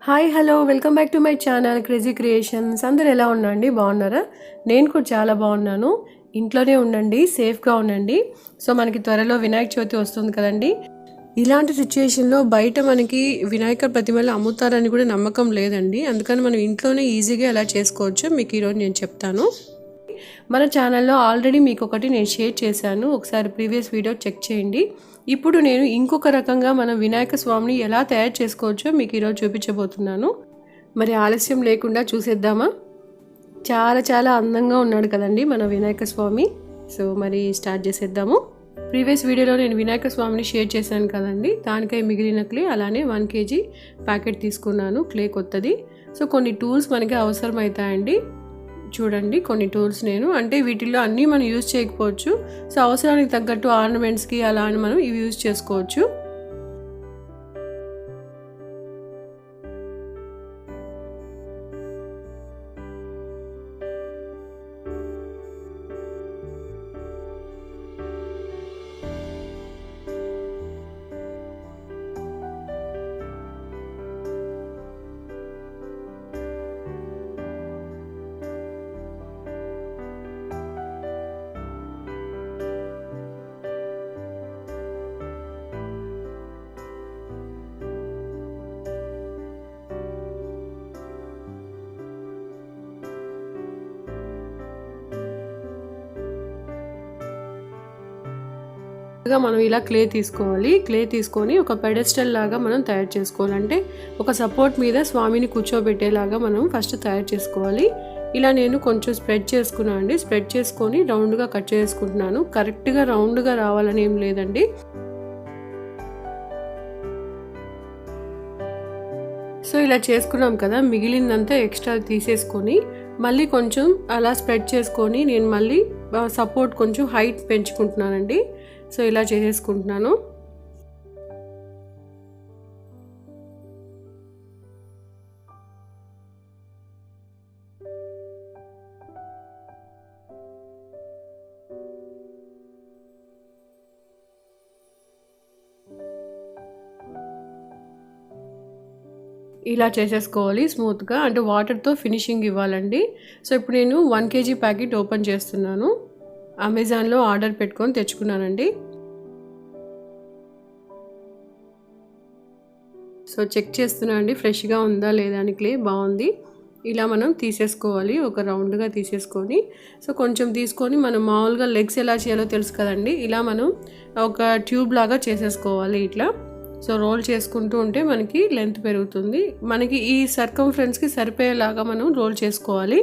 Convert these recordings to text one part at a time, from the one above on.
Hi hello welcome back to my channel crazy creations. అందరు ఎలా ఉన్నారండి? బాగున్నారా? నేను కూడా చాలా బాగున్నాను. ఇంట్లోనే ఉండండి, సేఫ్గా ఉండండి. సో మనకి త్వరలో వినాయక చవితి వస్తుంది కదండి. ఇలాంటి సిచ్యుయేషన్లో బయట మనకి వినాయక ప్రతిమలు అమ్ముతారని కూడా నమ్మకం లేదండి. అందుకని మనం ఇంట్లోనే ఈజీగా ఎలా చేసుకోవచ్చో మీకు ఈరోజు నేను చెప్తాను. మన ఛానల్లో ఆల్రెడీ మీకు ఒకటి నేను షేర్ చేశాను, ఒకసారి ప్రీవియస్ వీడియో చెక్ చేయండి. ఇప్పుడు నేను ఇంకొక రకంగా మనం వినాయక స్వామిని ఎలా తయారు చేసుకోవచ్చో మీకు ఈరోజు చూపించబోతున్నాను. మరి ఆలస్యం లేకుండా చూసేద్దామా? చాలా చాలా అందంగా ఉన్నాడు కదండి మన వినాయక స్వామి. సో మరి స్టార్ట్ చేసేద్దాము. ప్రీవియస్ వీడియోలో నేను వినాయక స్వామిని షేర్ చేశాను కదండి, దానికై మిగిలిన క్లే అలానే 1 kg ప్యాకెట్ తీసుకున్నాను, క్లే కొత్తది. సో కొన్ని టూల్స్ మనకి అవసరమవుతాయండి. చూడండి కొన్ని టూల్స్ నేను అంటే వీటిల్లో అన్నీ మనం యూజ్ చేయకపోవచ్చు. సో అవసరానికి తగ్గట్టు ఆర్నమెంట్స్కి అలా అని మనం ఇవి యూజ్ చేసుకోవచ్చు. మనం ఇలా క్లే తీసుకోవాలి. క్లే తీసుకొని ఒక పెడెస్టల్ లాగా మనం తయారు చేసుకోవాలంటే ఒక సపోర్ట్ మీద స్వామిని కూర్చోబెట్టేలాగా మనం ఫస్ట్ తయారు చేసుకోవాలి. ఇలా నేను కొంచెం స్ప్రెడ్ చేసుకున్నాను అండి. స్ప్రెడ్ చేసుకొని రౌండ్గా కట్ చేసుకుంటున్నాను. కరెక్ట్గా రౌండ్గా రావాలని ఏం లేదండి. సో ఇలా చేసుకున్నాం కదా, మిగిలిందంతా ఎక్స్ట్రా తీసేసుకొని మళ్ళీ కొంచెం అలా స్ప్రెడ్ చేసుకొని నేను మళ్ళీ సపోర్ట్ కొంచెం హైట్ పెంచుకుంటున్నానండి. సో ఇలా చేసేసుకుంటున్నాను. ఇలా చేసేసుకోవాలి స్మూత్గా, అంటే వాటర్తో ఫినిషింగ్ ఇవ్వాలండి. సో ఇప్పుడు నేను 1 kg ప్యాకెట్ ఓపెన్ చేస్తున్నాను. అమెజాన్లో ఆర్డర్ పెట్టుకొని తెచ్చుకున్నానండి. సో చెక్ చేస్తున్నా అండి, ఫ్రెష్గా ఉందా లేదా అని. క్లే బాగుంది. ఇలా మనం తీసేసుకోవాలి, ఒక రౌండ్గా తీసేసుకొని. సో కొంచెం తీసుకొని మనం మామూలుగా లెగ్స్ ఎలా చేయాలో తెలుసు కదండి, ఇలా మనం ఒక ట్యూబ్ లాగా చేసేసుకోవాలి ఇట్లా. సో రోల్ చేసుకుంటూ ఉంటే మనకి లెంత్ పెరుగుతుంది. మనకి ఈ సర్కంఫరెన్స్కి సరిపోయేలాగా మనం రోల్ చేసుకోవాలి.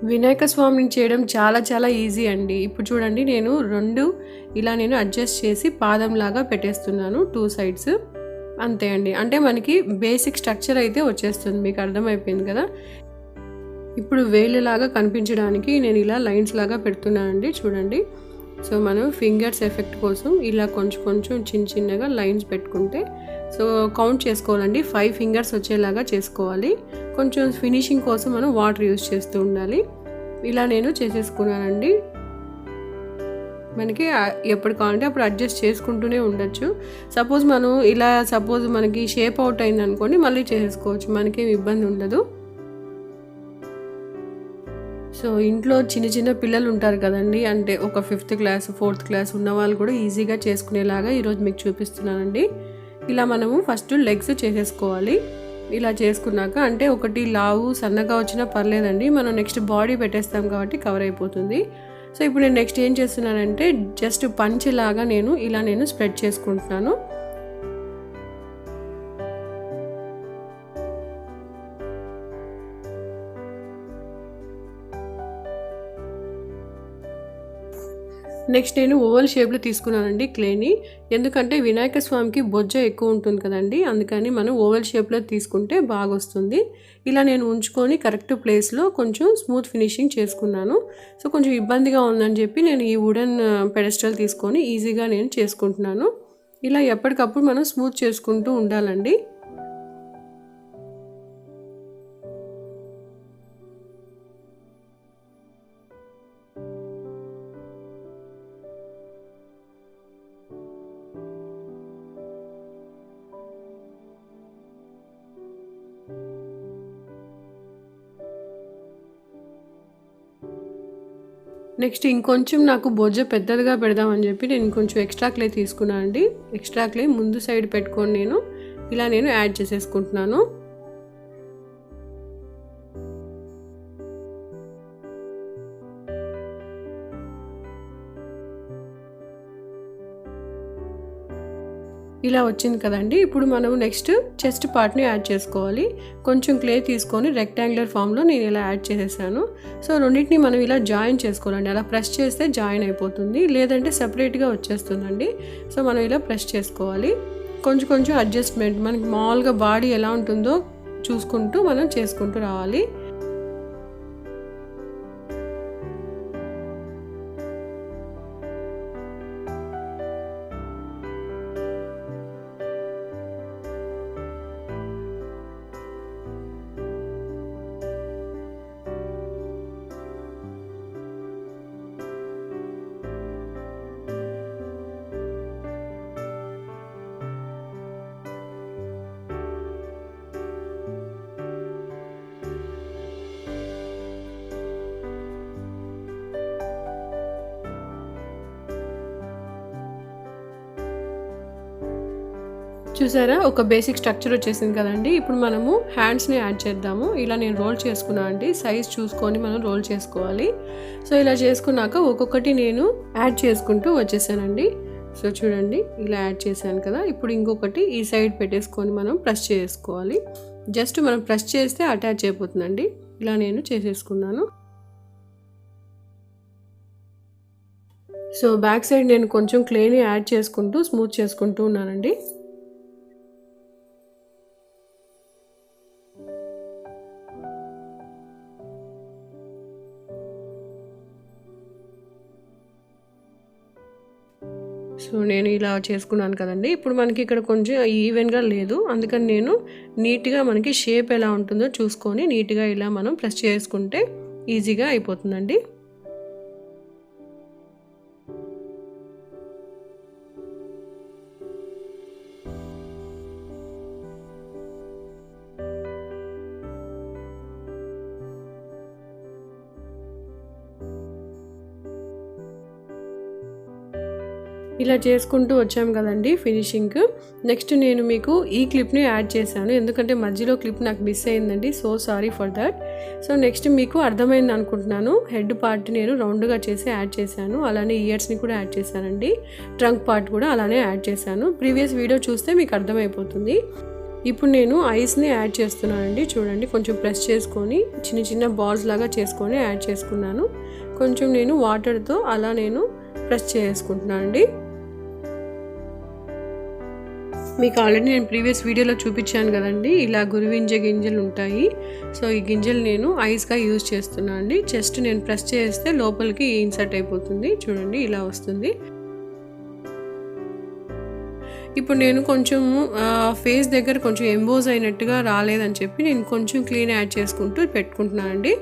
వినాయక స్వామిని చేయడం చాలా చాలా ఈజీ అండి. ఇప్పుడు చూడండి, నేను ఇలా నేను అడ్జస్ట్ చేసి పాదంలాగా పెట్టేస్తున్నాను 2 sides. అంతే అండి. అంటే మనకి బేసిక్ స్ట్రక్చర్ అయితే వచ్చేస్తుంది. మీకు అర్థమైపోయింది కదా. ఇప్పుడు వేలులాగా కనిపించడానికి నేను ఇలా లైన్స్ లాగా పెడుతున్నానండి, చూడండి. సో మనం ఫింగర్స్ ఎఫెక్ట్ కోసం ఇలా కొంచెం కొంచెం చిన్నగా లైన్స్ పెట్టుకుంటే, సో కౌంట్ చేసుకోవాలండి. 5 fingers వచ్చేలాగా చేసుకోవాలి. కొంచెం ఫినిషింగ్ కోసం మనం వాటర్ యూజ్ చేస్తూ ఉండాలి. ఇలా నేను చేసేసుకున్నానండి. మనకి ఎప్పుడు కావాలంటే అప్పుడు అడ్జస్ట్ చేసుకుంటూనే ఉండొచ్చు. సపోజ్ మనం ఇలా మనకి షేప్ అవుట్ అయింది అనుకోండి, మళ్ళీ చేసేసుకోవచ్చు, మనకేం ఇబ్బంది ఉండదు. సో ఇంట్లో చిన్న పిల్లలు ఉంటారు కదండి, అంటే ఒక 5th class 4th class ఉన్న వాళ్ళు కూడా ఈజీగా చేసుకునేలాగా ఈరోజు మీకు చూపిస్తున్నానండి. ఇలా మనము ఫస్ట్ లెగ్స్ చేసేసుకోవాలి. ఇలా చేసుకున్నాక, అంటే ఒకటి లావు సన్నగా వచ్చినా పర్లేదండి, మనం నెక్స్ట్ బాడీ పెట్టేస్తాం కాబట్టి కవర్ అయిపోతుంది. సో ఇప్పుడు నేను నెక్స్ట్ ఏం చేస్తున్నానంటే జస్ట్ పంచ్ లాగా నేను స్ప్రెడ్ చేసుకుంటున్నాను. నెక్స్ట్ నేను ఓవల్ షేప్లో తీసుకున్నానండి క్లేని. ఎందుకంటే వినాయక స్వామికి బొజ్జ ఎక్కువ ఉంటుంది కదండి, అందుకని మనం ఓవల్ షేప్లో తీసుకుంటే బాగా వస్తుంది. ఇలా నేను ఉంచుకొని కరెక్ట్ ప్లేస్లో కొంచెం స్మూత్ ఫినిషింగ్ చేసుకున్నాను. సో కొంచెం ఇబ్బందిగా ఉందని చెప్పి నేను ఈ వుడెన్ పెడెస్టల్ తీసుకొని ఈజీగా నేను చేసుకుంటున్నాను. ఇలా ఎప్పటికప్పుడు మనం స్మూత్ చేసుకుంటూ ఉండాలండి. నెక్స్ట్ ఇంకొంచెం నాకు బొజ్జ పెద్దదిగా పెడదామని చెప్పి నేను ఇంకొంచెం ఎక్స్ట్రా క్లే తీసుకున్నాను అండి. ఎక్స్ట్రా క్లే ముందు సైడ్ పెట్టుకొని నేను యాడ్ చేసేసుకుంటున్నాను. ఇలా వచ్చింది కదండి. ఇప్పుడు మనం నెక్స్ట్ చెస్ట్ పార్ట్ని యాడ్ చేసుకోవాలి. కొంచెం క్లే తీసుకొని రెక్టాంగులర్ ఫామ్లో నేను ఇలా యాడ్ చేసేసాను. సో రెండింటిని మనం ఇలా జాయిన్ చేసుకోవాలండి. అలా ప్రెస్ చేస్తే జాయిన్ అయిపోతుంది, లేదంటే సపరేట్గా వచ్చేస్తుందండి. సో మనం ఇలా ప్రెస్ చేసుకోవాలి. కొంచెం కొంచెం అడ్జస్ట్మెంట్, మనకి మామూలుగా బాడీ ఎలా ఉంటుందో చూసుకుంటూ మనం చేసుకుంటూ రావాలి. చూసారా, ఒక బేసిక్ స్ట్రక్చర్ వచ్చేసింది కదండి. ఇప్పుడు మనము హ్యాండ్స్ని యాడ్ చేద్దాము. ఇలా నేను రోల్ చేసుకున్నాను అండి. సైజ్ చూసుకొని మనం రోల్ చేసుకోవాలి. సో ఇలా చేసుకున్నాక ఒక్కొక్కటి నేను యాడ్ చేసుకుంటూ వచ్చేసానండి. సో చూడండి, ఇలా యాడ్ చేశాను కదా. ఇప్పుడు ఇంకొకటి ఈ సైడ్ పెట్టేసుకొని మనం ప్రెస్ చేసుకోవాలి. జస్ట్ మనం ప్రెస్ చేస్తే అటాచ్ అయిపోతుందండి. ఇలా నేను చేసేసుకున్నాను. సో బ్యాక్ సైడ్ నేను కొంచెం క్లేని యాడ్ చేసుకుంటూ స్మూత్ చేసుకుంటూ ఉన్నానండి. సో నేను ఇలా చేసుకున్నాను కదండి. ఇప్పుడు మనకి ఇక్కడ కొంచెం ఈవెన్గా లేదు, అందుకని నేను నీట్గా మనకి షేప్ ఎలా ఉంటుందో చూసుకొని నీట్గా ఇలా మనం ప్రెస్ చేసుకుంటే ఈజీగా అయిపోతుందండి. ఇలా చేసుకుంటూ వచ్చాము కదండి ఫినిషింగ్. నెక్స్ట్ నేను మీకు ఈ క్లిప్ని యాడ్ చేశాను, ఎందుకంటే మధ్యలో క్లిప్ నాకు మిస్ అయిందండి. So sorry for that. So next మీకు అర్థమైంది అనుకుంటున్నాను. హెడ్ పార్ట్ నేను రౌండ్గా చేసి యాడ్ చేశాను, అలానే ఇయర్స్ని కూడా యాడ్ చేశానండి. ట్రంక్ పార్ట్ కూడా అలానే యాడ్ చేశాను. ప్రీవియస్ వీడియో చూస్తే మీకు అర్థమైపోతుంది. ఇప్పుడు నేను ఐస్ని యాడ్ చేస్తున్నానండి. చూడండి, కొంచెం ప్రెస్ చేసుకొని చిన్న చిన్న బాల్స్ లాగా చేసుకొని యాడ్ చేసుకున్నాను. కొంచెం నేను వాటర్తో అలా నేను ప్రెస్ చేసుకుంటున్నాను అండి. మీకు ఆల్రెడీ నేను ప్రీవియస్ వీడియోలో చూపించాను కదండి, ఇలా గురువింజ గింజలు ఉంటాయి. సో ఈ గింజలు నేను ఐస్గా యూజ్ చేస్తున్నాను అండి. జస్ట్ నేను ప్రెస్ చేస్తే లోపలికి ఇన్సర్ట్ అయిపోతుంది. చూడండి, ఇలా వస్తుంది. ఇప్పుడు నేను కొంచెం ఫేస్ దగ్గర కొంచెం ఎంబోజ్ అయినట్టుగా రాలేదని చెప్పి నేను కొంచెం క్లీన్ యాడ్ చేసుకుంటూ పెట్టుకుంటున్నాను అండి.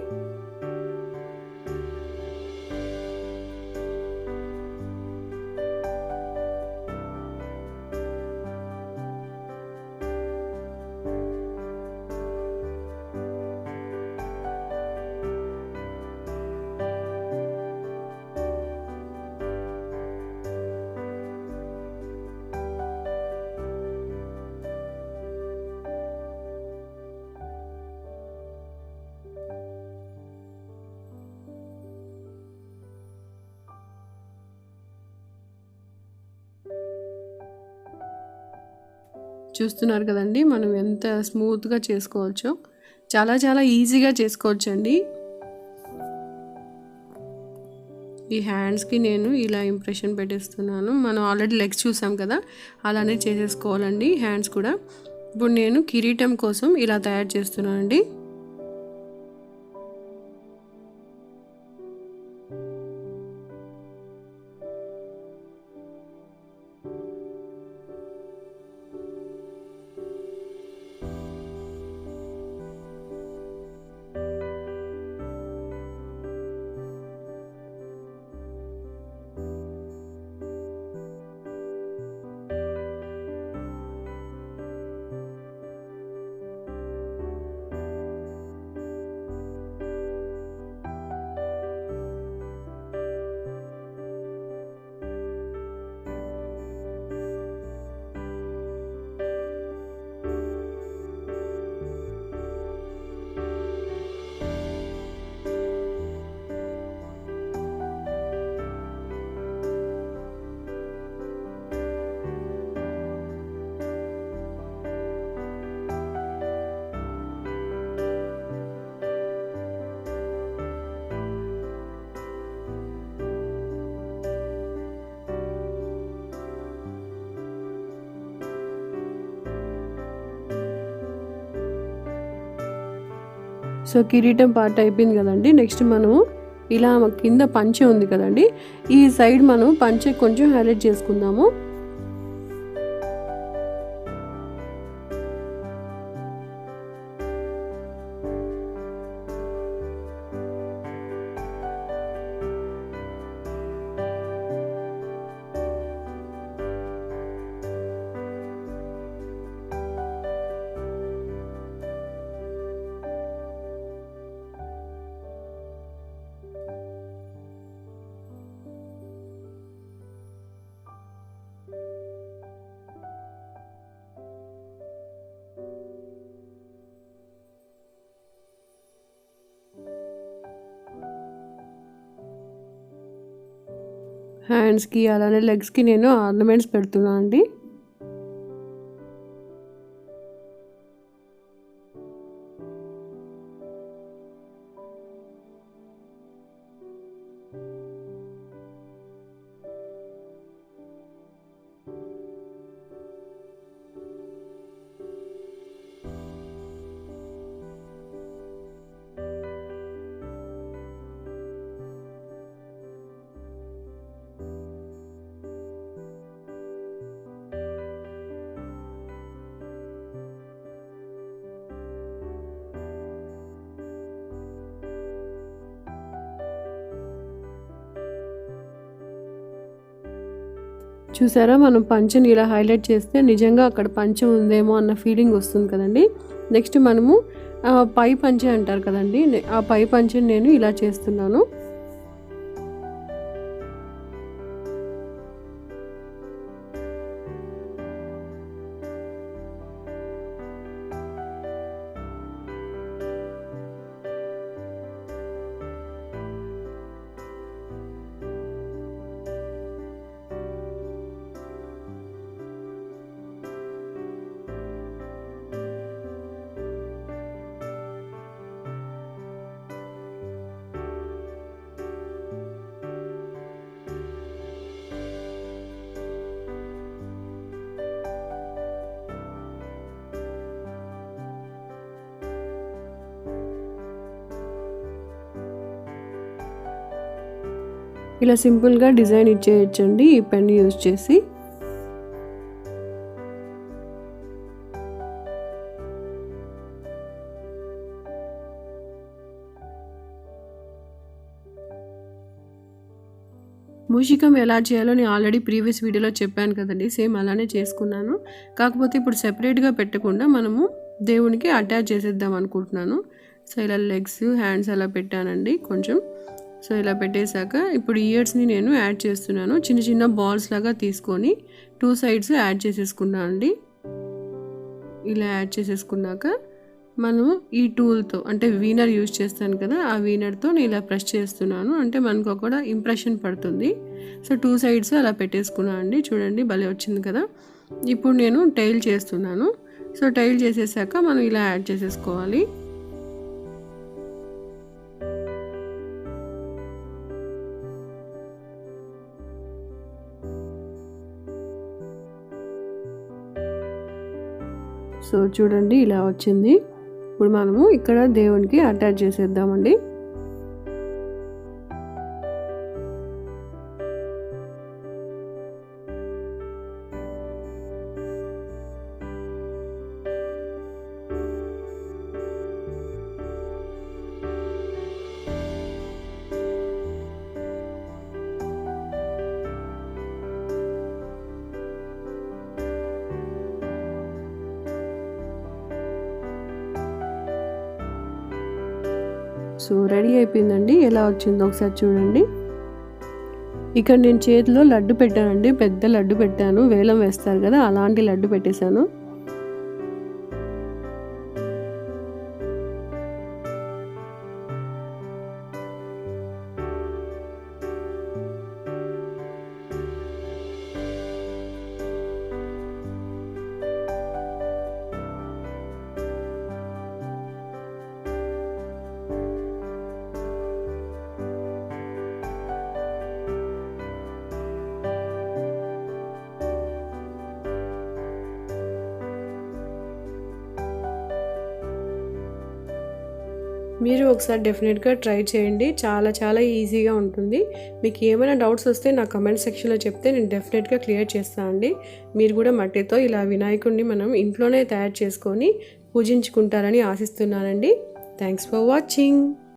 చూస్తున్నారు కదండి, మనం ఎంత స్మూత్గా చేసుకోవచ్చో. చాలా చాలా ఈజీగా చేసుకోవచ్చండి. ఈ హ్యాండ్స్కి నేను ఇలా ఇంప్రెషన్ పెట్టేస్తున్నాను. మనం ఆల్రెడీ లెగ్స్ చూసాం కదా, అలానే చేసేసుకోవాలండి హ్యాండ్స్ కూడా. ఇప్పుడు నేను కిరీటం కోసం ఇలా తయారు చేస్తున్నానండి. సో కిరీటం పార్ట్ అయిపోయింది కదండి. నెక్స్ట్ మనము ఇలా కింద పంచె ఉంది కదండి, ఈ సైడ్ మనం పంచె కొంచెం హైలైట్ చేసుకుందాము. హ్యాండ్స్కి అలానే లెగ్స్కి నేను ఆర్నమెంట్స్ పెడుతున్నాను అండి. చూసారా, మనం పంచెని ఇలా హైలైట్ చేస్తే నిజంగా అక్కడ పంచె ఉందేమో అన్న ఫీలింగ్ వస్తుంది కదండి. నెక్స్ట్ మనము పై పంచె అంటారు కదండి, ఆ పై పంచెని నేను ఇలా చేస్తున్నాను. ఇలా సింపుల్గా డిజైన్ ఇచ్చేయచ్చండి ఈ పెన్ యూజ్ చేసి. మూషికం ఎలా చేయాలో నేను ఆల్రెడీ ప్రీవియస్ వీడియోలో చెప్పాను కదండి, సేమ్ అలానే చేసుకున్నాను. కాకపోతే ఇప్పుడు సెపరేట్గా పెట్టకుండా మనము దేవునికి అటాచ్ చేసేద్దాం అనుకుంటున్నాను. సో ఇలా లెగ్స్ హ్యాండ్స్ అలా పెట్టానండి కొంచెం. సో ఇలా పెట్టేశాక ఇప్పుడు ఇయర్స్ని నేను యాడ్ చేస్తున్నాను. చిన్న చిన్న బాల్స్ లాగా తీసుకొని 2 సైడ్స్ యాడ్ చేసేసుకున్నాను అండి. ఇలా యాడ్ చేసేసుకున్నాక మనము ఈ టూల్తో, అంటే వీనర్ యూజ్ చేస్తాను కదా, ఆ వీనర్తో నేను ఇలా ప్రెస్ చేస్తున్నాను. అంటే మనకు కూడా ఇంప్రెషన్ పడుతుంది. సో 2 సైడ్స్ అలా పెట్టేసుకున్నాను అండి. చూడండి భలే వచ్చింది కదా. ఇప్పుడు నేను టైల్ చేస్తున్నాను. సో టైల్ చేసేసాక మనం ఇలా యాడ్ చేసేసుకోవాలి. సో చూడండి ఇలా వచ్చింది. ఇప్పుడు మనము ఇక్కడ దేవునికి అటాచ్ చేసేద్దామండి. సో రెడీ అయిపోయిందండి. ఎలా వచ్చిందో ఒకసారి చూడండి. ఇక్కడ నేను చేతిలో లడ్డు పెట్టానండి, పెద్ద లడ్డు పెట్టాను, వేలం వేస్తారు కదా అలాంటి లడ్డు పెట్టేశాను. మీరు ఒకసారి డెఫినెట్గా ట్రై చేయండి, చాలా చాలా ఈజీగా ఉంటుంది. మీకు ఏమైనా డౌట్స్ వస్తే నా కమెంట్ సెక్షన్లో చెప్తే నేను డెఫినెట్గా క్లియర్ చేస్తాను అండి. మీరు కూడా మట్టితో ఇలా వినాయకుడిని మనం ఇంట్లోనే తయారు చేసుకొని పూజించుకుంటారని ఆశిస్తున్నానండి. Thanks for watching.